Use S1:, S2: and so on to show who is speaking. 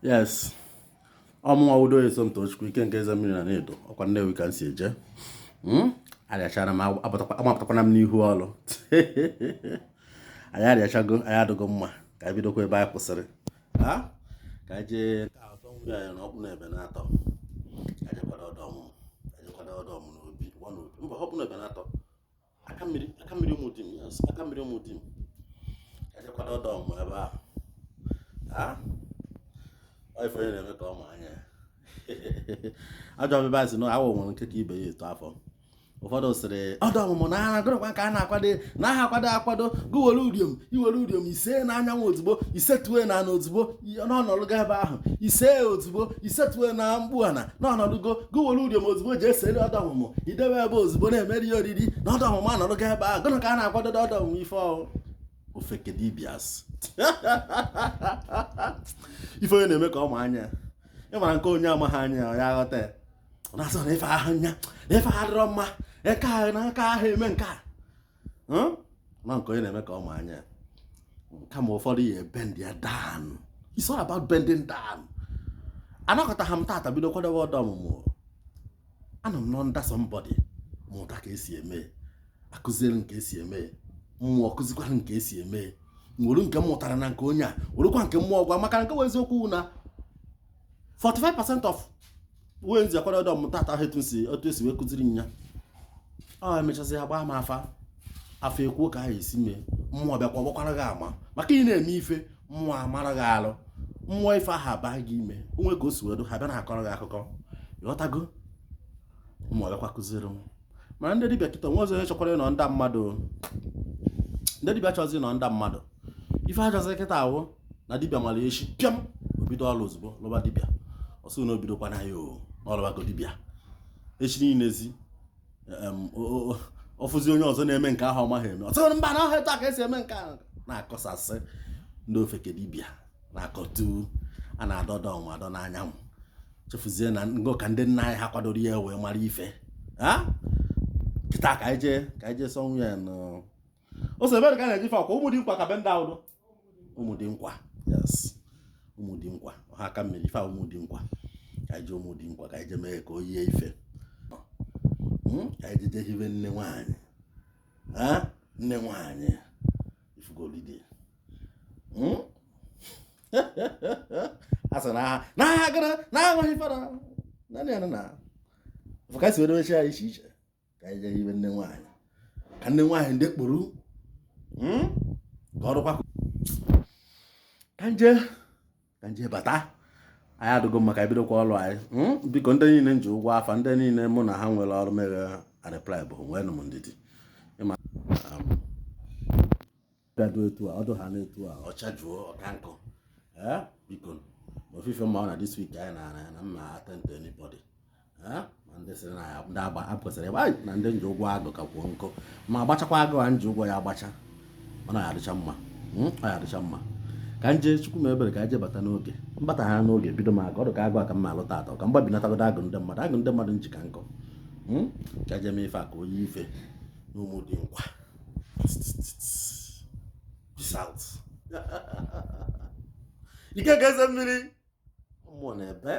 S1: Yes. Ọmụnwa udo esomto Chukwu ike nke eze mmiri na na-edo ọkwa Nnewi ka m si eje. Arịachara m amapụtakwana m n'ihu ọrụ. Anyị arịachago, anyị adịgo mma ka anyị bidokwa ebe anyị kwụsịrị. Ka anyị jee ọtọ nri anyị na ọkpụ na ebe na-atọ. Ka anyị jekwado ọdọ m n'obi mba ọkpụ na ebe na-atọ. Aka mmiri ụmụ di m, yes, aka mmiri ụmụ di m. Ka anyị jekwado ọdọ m ebe ahụ. Ife onye na-eme ka ọ ma anya ajọ ọbịba asị na awọ nwere nke ka ibe ya eto afọ. Ụfọdụ sịrị ọdụ ọmụmụ na agha gụrụkwa ka a na-akwado na aha akwado gụwere iwere uriom ise n'anyanwụ ozugbo isetue na ana ozugbo n'ọnọdụgo ebe ahụ ise ozugbo isetue na mkpuana n'ọnọdụgo gụwere uriom ozugbo ji esere ọdụ ọmụmụ idebe ebe ozugbo na-emeri ya oriri na ọdụ ọmụmụ anọdụgo ebe ahụ gụrụ ka a na-akwado ọdụ ọmụmụ ife ofekedibias ife onye na-eme ka ọ ma anya ị mara nke onye amaghị anya ya aghọta ya ọ na-asọ na ife ahụ nya na ife adịrọ mma eke ahụ na aka ahụ eme nke a na nke onye na-eme ka ọ ma anya kama ụfọdụ ya bend ya down. It's all about bending down. Anakọtaha m tata bido kwadobe ọdụ ọmụmụ anọ m nọ nda somebody mụta ka esi eme akụziere nke esi eme mmụọ kụzikwara nke esi eme nwere nke m mụtara na nke onye a werekwa nke mmụọ gwa maka nke eziokwu na 45% of wee nzi akwado ọdọ mmụta ata otu esi wee kụziri nya emechasị ya gbaa m afọ ekwu ka ahụ esi mee mmụọ bịakwa gbakwara gị ama maka ị na-eme ife mmụọ amara gị alụ mmụọ ife ahụ aba gị ime onwe ka o si wedo ha bịa na-akọrọ gị akụkọ ịghọtago mmụọ bịakwa kụziri m mana ndị dibịa kịta nwe ọzọ onye chọkwara ịnọ nda mmadụ ndị dibịa chọzi nọ nda mmadụ ife ajọzi kịta awụ na dibịa mara echi pịam obido ọrụ ozugbo lụba dibịa ọsọ na obido kwana ya n'ọlụbago dibịa echi niile ezi ọfụzi onye ọzọ na-eme nke ahụ ọmaghị eme ọsọ mba na ọha etu a ka esi eme nke ahụ na-akọsasị ndị ofeke dibịa na-akọtu a na-adọdọ ọmadọ n'anyanwụ chefuzie na ngo ka ndị nna anyị ha kwadoro ya wee mara ife kịta ka anyị jee sọ nwunye ya ose ebe ka na-eji fe akwa ụmụ dị nkwa ka be ndị ahụ ụmụ dị nkwa, yes, ụmụ dị nkwa ọha aka mmiri ife ụmụ dị nkwa ka anyị jee ụmụ dị nkwa ka anyị jee mee ka o yie ife ka anyị jee hibe nne nwaanyị ifugolide a sị na agha gara na agwaghị fara na ka si were mechi ya iche iche ka anyị jee hibe nne nwaanyị ka nne nwaanyị ndị kpụrụ ka ọrụkwa ka nje bata anyị adịgo mma ka ebidokwa ọrụ anyị biko ndị niile nji ụgwọ afa ndị niile mụ na ha nwere ọrụ mere arịplai bụ nwee nụ m ndidi ịma bịado etu a ọdụ ha na-etu a ọcha jụọ ọka nkụ biko ofufe mma ọ na this week anyị na mma attend to anybody ma ndị sịrị na ya ndị agba apụsịrị ebe anyị na ndị nji ụgwọ agụ ka kwuo nkụ ma agbachakwa agụ a nji ụgwọ ya agbacha ọ na-adịcha mma ọ ya adịcha mma ka nje chukwu m ebere ka je bata n'oge mbata ha n'oge bido ma ọdụ ka agụ aka mma alụta atọ ka mgbabinatagodo agụ ndị mmadụ njika nkọ ka je mee ife a ka onye ife n'ụmụ dị nkwa ike ga-eze mmiri mmụọ na ebe